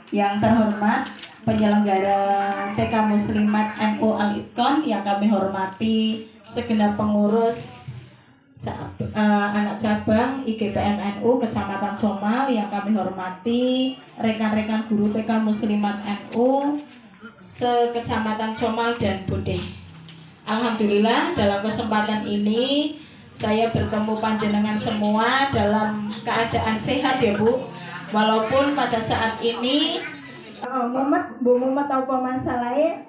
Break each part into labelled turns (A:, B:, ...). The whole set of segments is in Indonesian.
A: Yang terhormat penyelenggara TK Muslimat NU Al-Itqon yang kami hormati, segenap pengurus anak cabang IGPM NU Kecamatan Comal yang kami hormati, rekan-rekan guru TK Muslimat NU se-Kecamatan Comal dan Bodeh. Alhamdulillah dalam kesempatan ini saya bertemu panjenengan semua dalam keadaan sehat ya Bu. Walaupun pada saat ini Bu Mumet apa masalahnya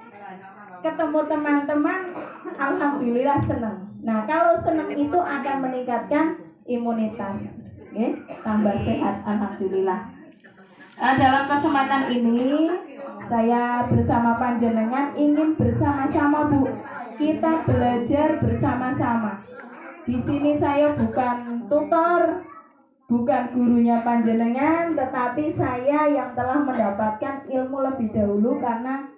A: ketemu teman-teman, alhamdulillah senang. Nah kalau senang itu akan meningkatkan imunitas, tambah sehat alhamdulillah. Dalam kesempatan ini saya bersama panjenengan ingin bersama-sama Bu, kita belajar bersama-sama. Di sini saya bukan tutor, bukan gurunya panjenengan, tetapi saya yang telah mendapatkan ilmu lebih dahulu karena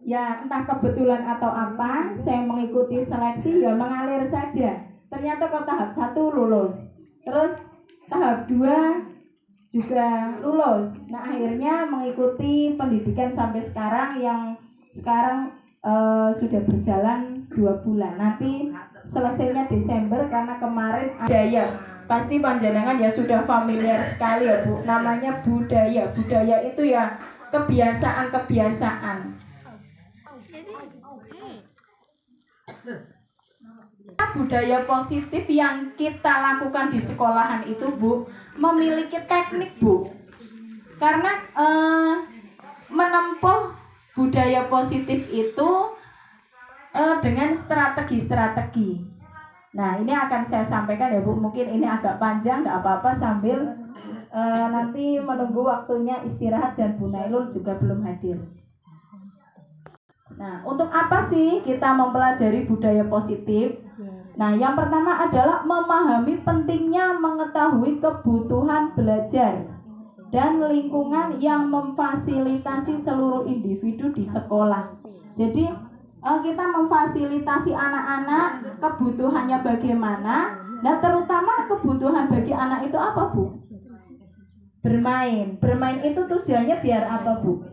A: ya entah kebetulan atau apa, saya mengikuti seleksi ya mengalir saja. Ternyata kok tahap 1 lulus, terus tahap 2 juga lulus. Nah akhirnya mengikuti pendidikan sampai sekarang yang sekarang sudah berjalan 2 bulan. Nanti selesainya Desember karena kemarin budaya. Pasti panjenengan ya sudah familiar sekali ya Bu. Namanya budaya. Budaya itu ya kebiasaan-kebiasaan. Budaya positif yang kita lakukan di sekolahan itu Bu memiliki teknik Bu. Karena menempuh budaya positif itu dengan strategi-strategi. Nah ini akan saya sampaikan ya Bu. Mungkin ini agak panjang, tidak apa-apa sambil nanti menunggu waktunya istirahat dan Bu Nailul juga belum hadir. Nah untuk apa sih kita mempelajari budaya positif? Nah yang pertama adalah memahami pentingnya mengetahui kebutuhan belajar dan lingkungan yang memfasilitasi seluruh individu di sekolah. Jadi kita memfasilitasi anak-anak kebutuhannya bagaimana. Nah terutama kebutuhan bagi anak itu apa Bu? Bermain. Bermain itu tujuannya biar apa Bu?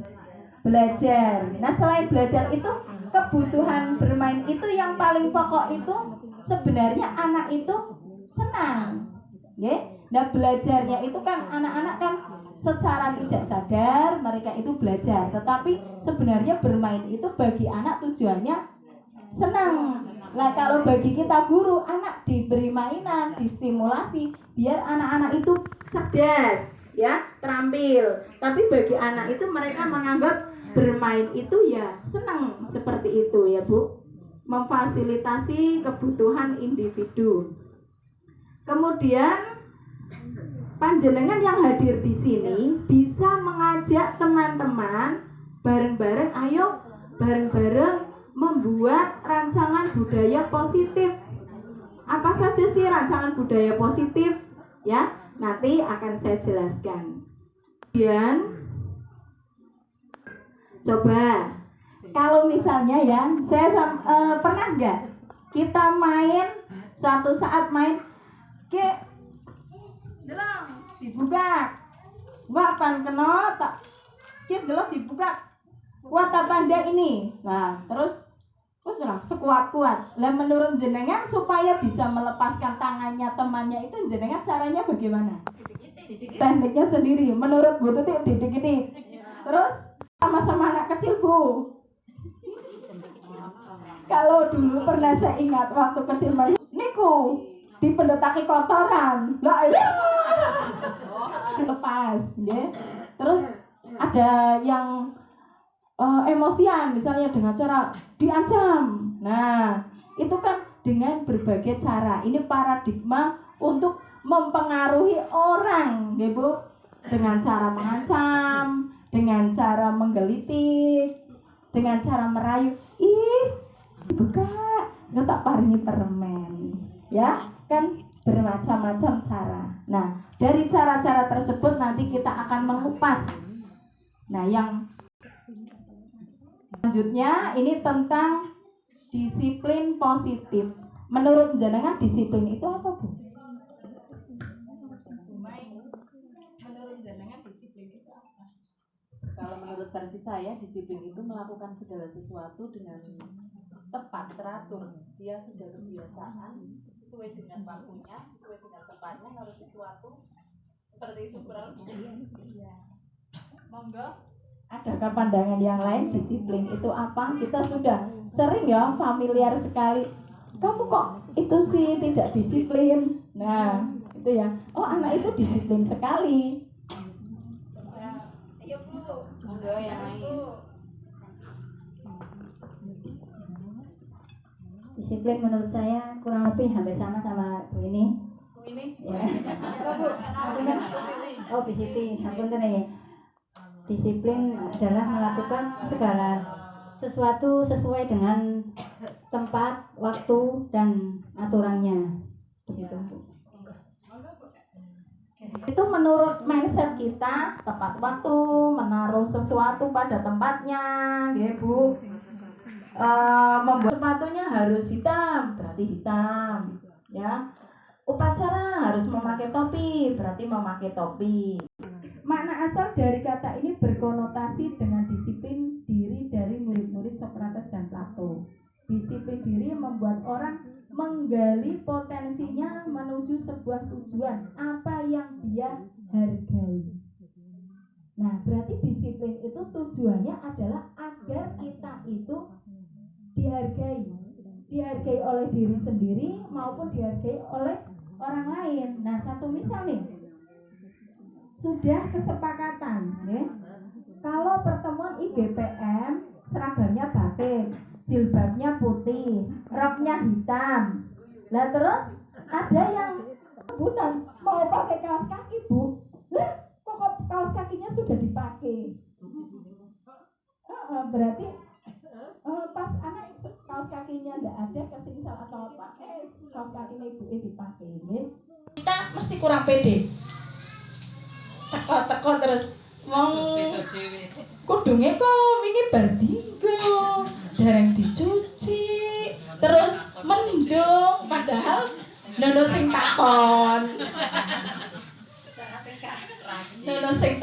A: Belajar. Nah selain belajar itu kebutuhan bermain itu yang paling pokok itu sebenarnya anak itu senang. Nah belajarnya itu kan anak-anak kan secara tidak sadar mereka itu belajar, tetapi sebenarnya bermain itu bagi anak tujuannya senang. Nah kalau bagi kita guru, anak diberi mainan, distimulasi biar anak-anak itu cerdas, ya, terampil. Tapi bagi anak itu mereka menganggap bermain itu ya senang, seperti itu ya Bu. Memfasilitasi kebutuhan individu. Kemudian panjenengan yang hadir di sini bisa mengajak teman-teman bareng-bareng, ayo bareng-bareng membuat rancangan budaya positif. Apa saja sih rancangan budaya positif? Ya, nanti akan saya jelaskan. Kemudian coba kalau misalnya ya, saya pernah nggak kita main suatu saat main ke delong dibuka nggak akan kena tak kit delong dibuka kuat apa anda ini. Nah terus lah sekuat-kuat lah menurut jenengan supaya bisa melepaskan tangannya temannya itu jenengan caranya bagaimana? Tekniknya sendiri menurut Bu Tuti didik-didik. Terus sama-sama anak kecil Bu. Kalau dulu pernah saya ingat waktu kecil masih niku dipendetaki kotoran lah lepas ya. Terus ada yang emosian misalnya dengan cara diancam. Nah itu kan dengan berbagai cara. Ini paradigma untuk mempengaruhi orang ya Bu, dengan cara mengancam, dengan cara menggelitik, dengan cara merayu. Buka nggak tak paringi permen ya kan, bermacam-macam cara. Nah dari cara-cara tersebut nanti kita akan mengupas. Nah yang selanjutnya ini tentang disiplin positif. Menurut jenengan disiplin itu apa Bu? Menurut jenengan disiplin itu apa?
B: versi saya, disiplin itu melakukan segala sesuatu dengan tepat, teratur. Dia sudah kebiasaan sesuai dengan waktunya, sesuai dengan tempatnya, harus sesuatu seperti itu kurang lebih.
A: Monggo. Adakah pandangan yang lain disiplin itu apa? Kita sudah sering ya familiar sekali. Kamu kok itu sih tidak disiplin? Nah, itu ya. Oh, anak itu disiplin sekali.
B: Ayo Bu, monggo yang lain.
C: Disiplin menurut saya kurang lebih hampir sama Bu ini.
A: Bu ini?
C: Ya. Oh, Bu Siti, ampun ya. Disiplin adalah melakukan segala sesuatu sesuai dengan tempat, waktu, dan aturannya. Begitu.
A: Itu menurut mindset kita, tepat waktu, menaruh sesuatu pada tempatnya, ya Bu. Membuat sepatunya harus hitam, berarti hitam, ya. Upacara harus memakai topi, berarti memakai topi. Makna asal dari kata ini berkonotasi dengan disiplin diri dari murid-murid Sokrates dan Plato. Disiplin diri membuat orang menggali potensinya menuju sebuah tujuan, apa yang dia hargai. Nah, berarti disiplin itu tujuannya adalah agar kita itu dihargai oleh diri sendiri maupun dihargai oleh orang lain. Nah, satu misal nih, sudah kesepakatan, ya. Kalau pertemuan IGPM seragamnya batik, jilbabnya putih, roknya hitam. Lah terus ada yang rebutan mau pakai kaos kaki, Bu. Lah kok kaos kakinya sudah dipakai? Berarti pas anak kaos kakinya enggak ada kesingsal atau apa, kaos kakinya ibu dipakai, ya. Kita mesti kurang pede. Teko terus wong kudunge kok wingi bar dinggo dereng dicuci terus mendung padahal nono sing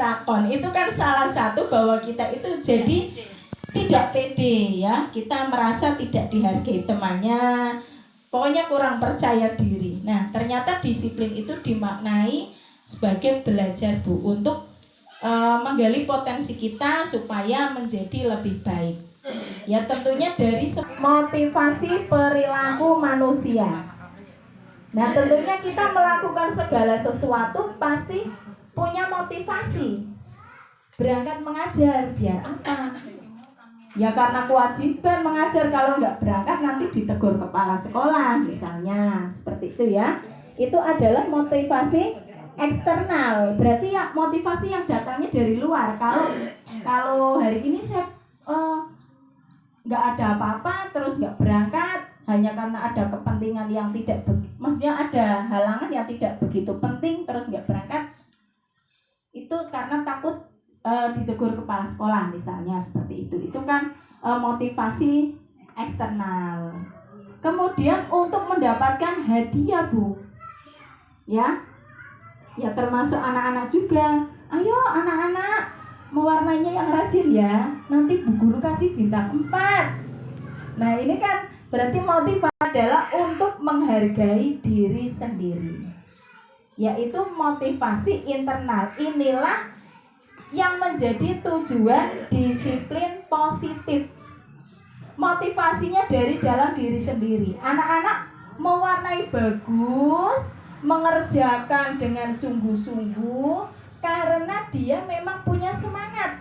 A: takon itu kan salah satu bahwa kita itu jadi tidak pede, ya. Kita merasa tidak dihargai temannya, pokoknya kurang percaya diri. Nah, ternyata disiplin itu dimaknai sebagai belajar, Bu, untuk menggali potensi kita supaya menjadi lebih baik. Ya, tentunya dari motivasi perilaku manusia. Nah, tentunya kita melakukan segala sesuatu pasti punya motivasi. Berangkat mengajar biar apa? Ya karena kewajiban mengajar, kalau nggak berangkat nanti ditegur kepala sekolah misalnya, seperti itu ya. Itu adalah motivasi eksternal, berarti ya motivasi yang datangnya dari luar. Kalau hari ini saya nggak ada apa-apa terus nggak berangkat hanya karena ada kepentingan yang tidak maksudnya ada halangan yang tidak begitu penting terus nggak berangkat, itu karena takut ditegur kepala sekolah misalnya, seperti itu kan motivasi eksternal. Kemudian untuk mendapatkan hadiah, Bu, ya termasuk anak-anak juga. Ayo anak-anak, mewarnainya yang rajin ya, nanti Bu Guru kasih bintang 4. Nah, ini kan berarti motivasi adalah untuk menghargai diri sendiri, yaitu motivasi internal. Inilah yang menjadi tujuan disiplin positif. Motivasinya dari dalam diri sendiri. Anak-anak mewarnai bagus, mengerjakan dengan sungguh-sungguh karena dia memang punya semangat,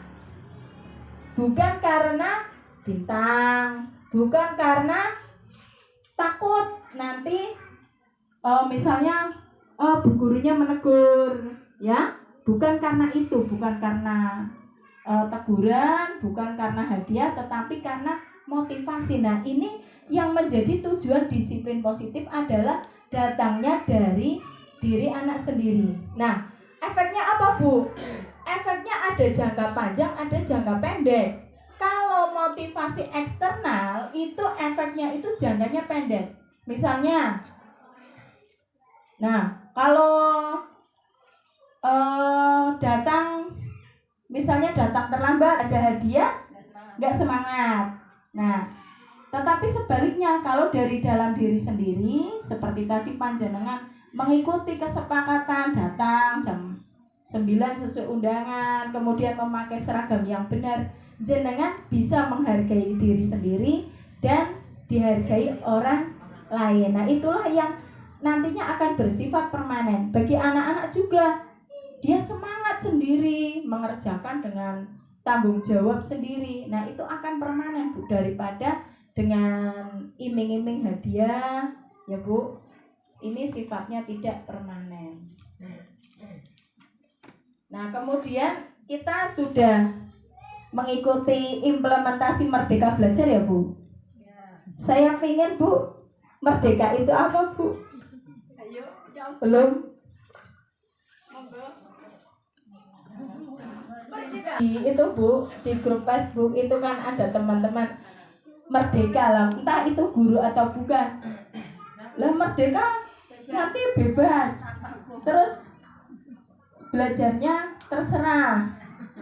A: bukan karena bintang, bukan karena takut nanti misalnya Bu gurunya menegur, ya, bukan karena itu, bukan karena teguran, bukan karena hadiah, tetapi karena motivasi. Nah, ini yang menjadi tujuan disiplin positif adalah datangnya dari diri anak sendiri. Nah, efeknya apa, Bu? Efeknya ada jangka panjang, ada jangka pendek. Kalau motivasi eksternal itu efeknya itu jangkanya pendek. Misalnya, nah kalau datang misalnya datang terlambat ada hadiah, nggak semangat. Nah, tetapi sebaliknya kalau dari dalam diri sendiri seperti tadi panjenengan mengikuti kesepakatan datang jam 9 sesuai undangan, kemudian memakai seragam yang benar, jenengan bisa menghargai diri sendiri dan dihargai orang lain. Nah, itulah yang nantinya akan bersifat permanen. Bagi anak-anak juga, dia semangat sendiri mengerjakan dengan tanggung jawab sendiri. Nah, itu akan permanen Bu, daripada dengan iming-iming hadiah ya Bu. Ini sifatnya tidak permanen. Nah, kemudian kita sudah mengikuti implementasi Merdeka Belajar ya Bu. Saya ingin Bu, merdeka itu apa Bu? Belum? Itu Bu, di grup Facebook itu kan ada teman-teman merdeka lah, entah itu guru atau bukan. Lah merdeka nanti bebas, terus belajarnya terserah.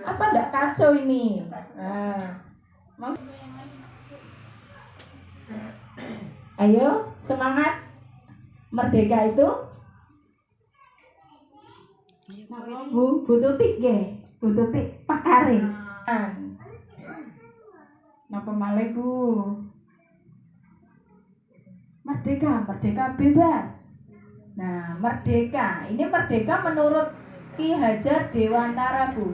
A: Apa ndak kacau ini? Ayo semangat, merdeka itu Bu Tutik nggih, Bu Tutik pakare. Napa malih Bu? Merdeka bebas. Nah, merdeka, ini merdeka menurut Ki Hajar Dewantara Bu.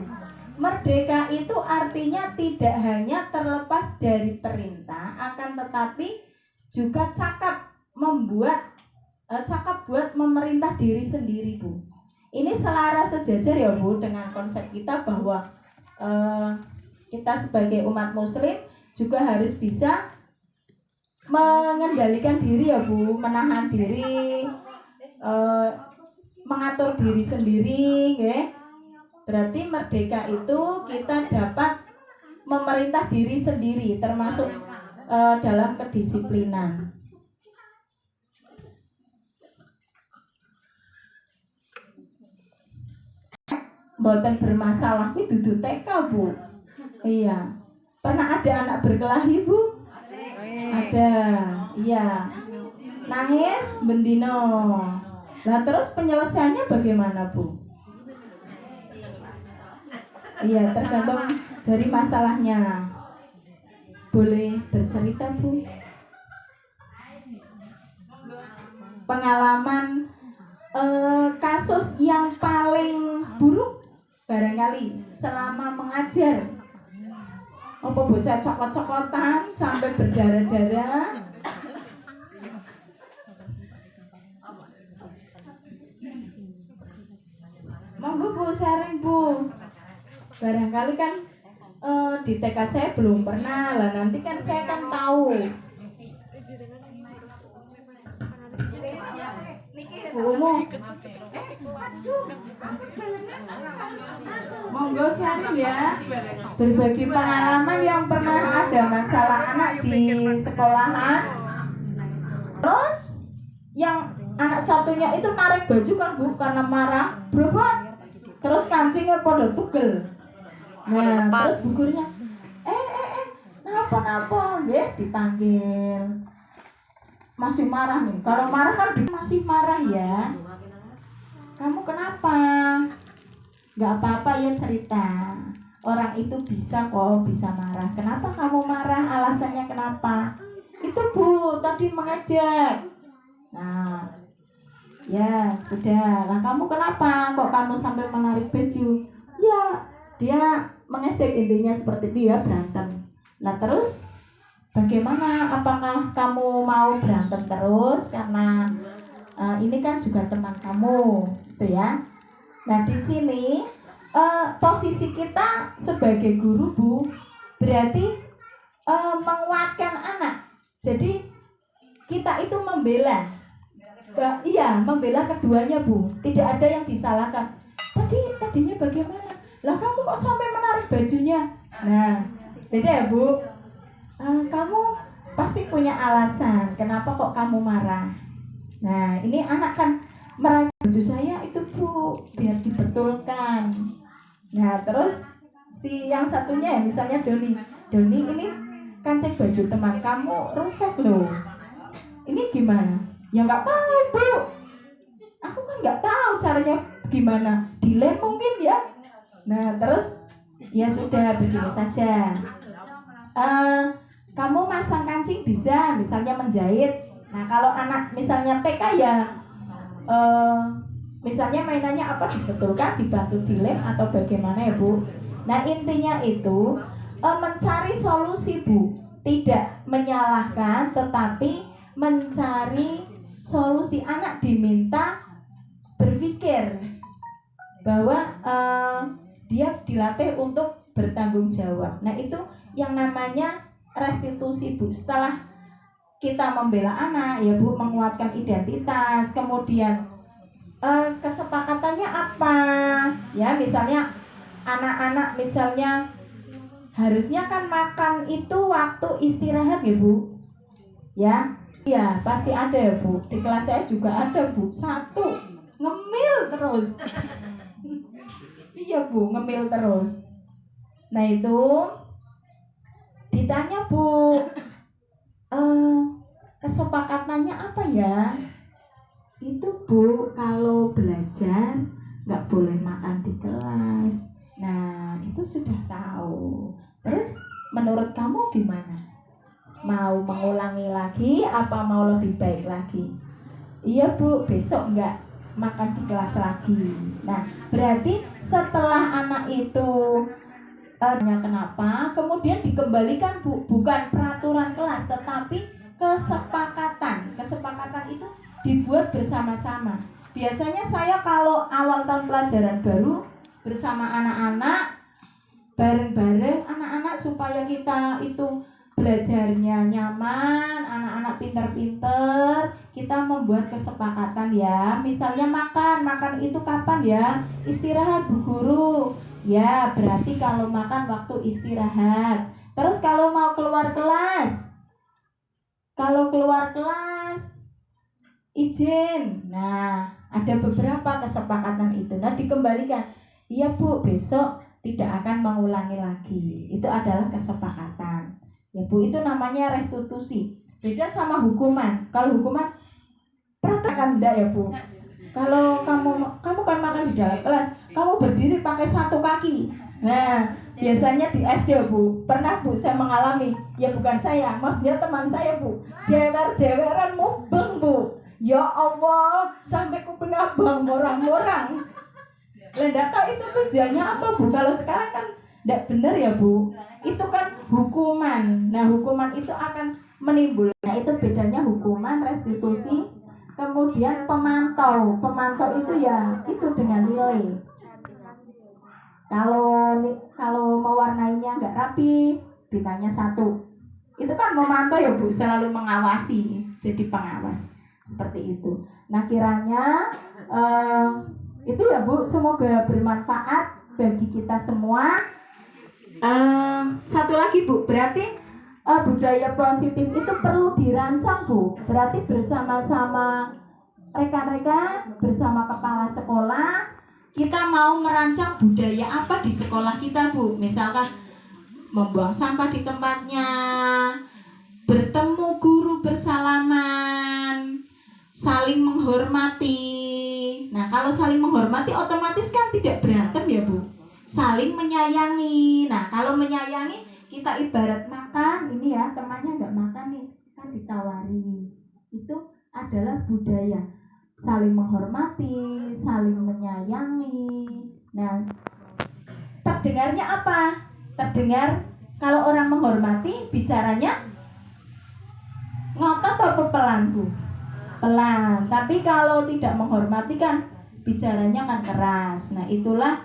A: Merdeka itu artinya tidak hanya terlepas dari perintah, akan tetapi juga cakap buat memerintah diri sendiri Bu. Ini selaras sejajar ya Bu dengan konsep kita bahwa kita sebagai umat muslim juga harus bisa mengendalikan diri ya Bu, menahan diri, mengatur diri sendiri ya. Berarti merdeka itu kita dapat memerintah diri sendiri termasuk dalam kedisiplinan. Mboten bermasalah kuwi dudu TK Bu. Iya. Pernah ada anak berkelahi Bu? Ada. Iya. Nangis bendino. Lah terus penyelesaiannya bagaimana Bu? Iya, tergantung dari masalahnya. Boleh bercerita Bu? Pengalaman kasus yang paling buruk barangkali selama mengajar. Apa bocah cokot-cokotan sampai berdarah-darah? Monggo Bu, sharing Bu. Barangkali kan di TK saya belum pernah lah, nanti kan saya kan tahu. Monggo sharing ya, berbagi pengalaman yang pernah ada masalah anak di sekolahan. Terus yang anak satunya itu narik baju kan Bu karena marah, berapa? Terus kancingnya pada tugel. Nah, terus bu gurunya, napa ya dipanggil. Masih marah nih. Kalau marah kan masih marah ya. Kamu kenapa? Gak apa-apa ya cerita. Orang itu bisa kok, bisa marah. Kenapa kamu marah? Alasannya kenapa? Itu Bu, tadi mengejek. Nah, ya sudah. Lah kamu kenapa? Kok kamu sampai menarik baju? Ya, dia mengejek, intinya seperti itu ya, berantem. Nah terus bagaimana? Apakah kamu mau berantem terus? Karena ini kan juga teman kamu, gitu ya. Nah di sini posisi kita sebagai guru Bu, berarti menguatkan anak. Jadi kita itu membela, membela keduanya Bu. Tidak ada yang disalahkan. Tadinya bagaimana? Lah kamu kok sampai menarik bajunya? Nah, beda ya Bu. Kamu pasti punya alasan kenapa kok kamu marah. Nah, ini anak kan merasa baju saya itu Bu biar dibetulkan. Nah, terus si yang satunya ya, misalnya Doni ini kancing baju teman kamu rusak loh, ini gimana? Ya nggak tahu Bu, aku kan nggak tahu caranya gimana, dilem mungkin ya. Nah terus ya sudah begini saja, kamu masang kancing bisa, misalnya menjahit. Nah kalau anak misalnya TK ya misalnya mainannya apa, dibetulkan, dibantu dilem atau bagaimana ya Bu. Nah intinya itu mencari solusi Bu, tidak menyalahkan tetapi mencari solusi. Anak diminta berpikir bahwa dia dilatih untuk bertanggung jawab. Nah itu yang namanya restitusi Bu. Setelah kita membela anak ya Bu, menguatkan identitas, kemudian kesepakatannya apa ya, misalnya anak-anak misalnya harusnya kan makan itu waktu istirahat ya Bu ya. Iya pasti ada ya Bu, di kelas saya juga ada Bu, satu ngemil terus iya Bu, ngemil terus. Nah itu ditanya Bu, kesepakatannya apa ya? Itu Bu, kalau belajar nggak boleh makan di kelas. Nah itu sudah tahu. Terus menurut kamu gimana? Mau mengulangi lagi apa mau lebih baik lagi? Iya Bu, besok nggak makan di kelas lagi. Nah berarti setelah anak itu kenapa kemudian dikembalikan Bu, bukan peraturan kelas tetapi kesepakatan itu dibuat bersama-sama. Biasanya saya kalau awal tahun pelajaran baru bersama anak-anak, bareng-bareng anak-anak supaya kita itu belajarnya nyaman, anak-anak pintar-pintar, kita membuat kesepakatan ya. Misalnya makan itu kapan ya? Istirahat Bu Guru. Ya, berarti kalau makan waktu istirahat. Terus kalau mau keluar kelas, izin. Nah, ada beberapa kesepakatan itu. Nah, dikembalikan. Iya Bu, besok tidak akan mengulangi lagi. Itu adalah kesepakatan. Ya Bu, itu namanya restitusi. Beda sama hukuman. Kalau hukuman perhatikan enggak ya Bu. Kalau kamu kan makan di dalam kelas, kamu berdiri pakai satu kaki. Nah, biasanya di SD Bu, pernah Bu saya mengalami. Ya bukan saya, maksudnya teman saya Bu. Jewer-jeweran mubeng Bu. Ya Allah, sampai kuping abang morang-morang. Nggak tahu itu tujuannya apa Bu. Kalau sekarang kan nggak benar ya Bu. Itu kan hukuman. Nah hukuman itu akan menimbulkan. Nah itu bedanya hukuman, restitusi, kemudian pemantau. Pemantau itu ya itu dengan nilai. Kalau mewarnainya nggak rapi, bintangnya 1. Itu kan memantau ya Bu, selalu mengawasi, jadi pengawas seperti itu. Nah kiranya itu ya Bu, semoga bermanfaat bagi kita semua. Satu lagi Bu, berarti budaya positif itu perlu dirancang Bu. Berarti bersama-sama rekan-rekan, bersama kepala sekolah, kita mau merancang budaya apa di sekolah kita Bu. Misalkan membuang sampah di tempatnya, bertemu guru bersalaman, saling menghormati. Nah kalau saling menghormati otomatis kan tidak berantem ya Bu. Saling menyayangi. Nah kalau menyayangi kita ibarat makan, ini ya temannya nggak makan nih, kan ditawari. Itu adalah budaya. Saling menghormati, saling menyayangi. Nah terdengarnya apa? Terdengar kalau orang menghormati bicaranya ngotot atau pelan Bu? Pelan. Tapi kalau tidak menghormati kan bicaranya kan keras. Nah itulah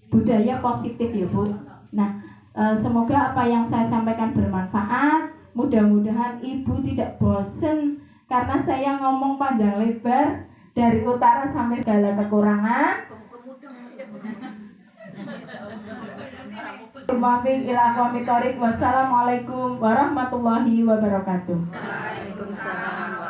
A: budaya positif ya Bu. Nah semoga apa yang saya sampaikan bermanfaat. Mudah-mudahan Ibu tidak bosen karena saya ngomong panjang lebar dari utara sampai segala kekurangan. Wassalamualaikum warahmatullahi wabarakatuh.
B: Waalaikumsalam.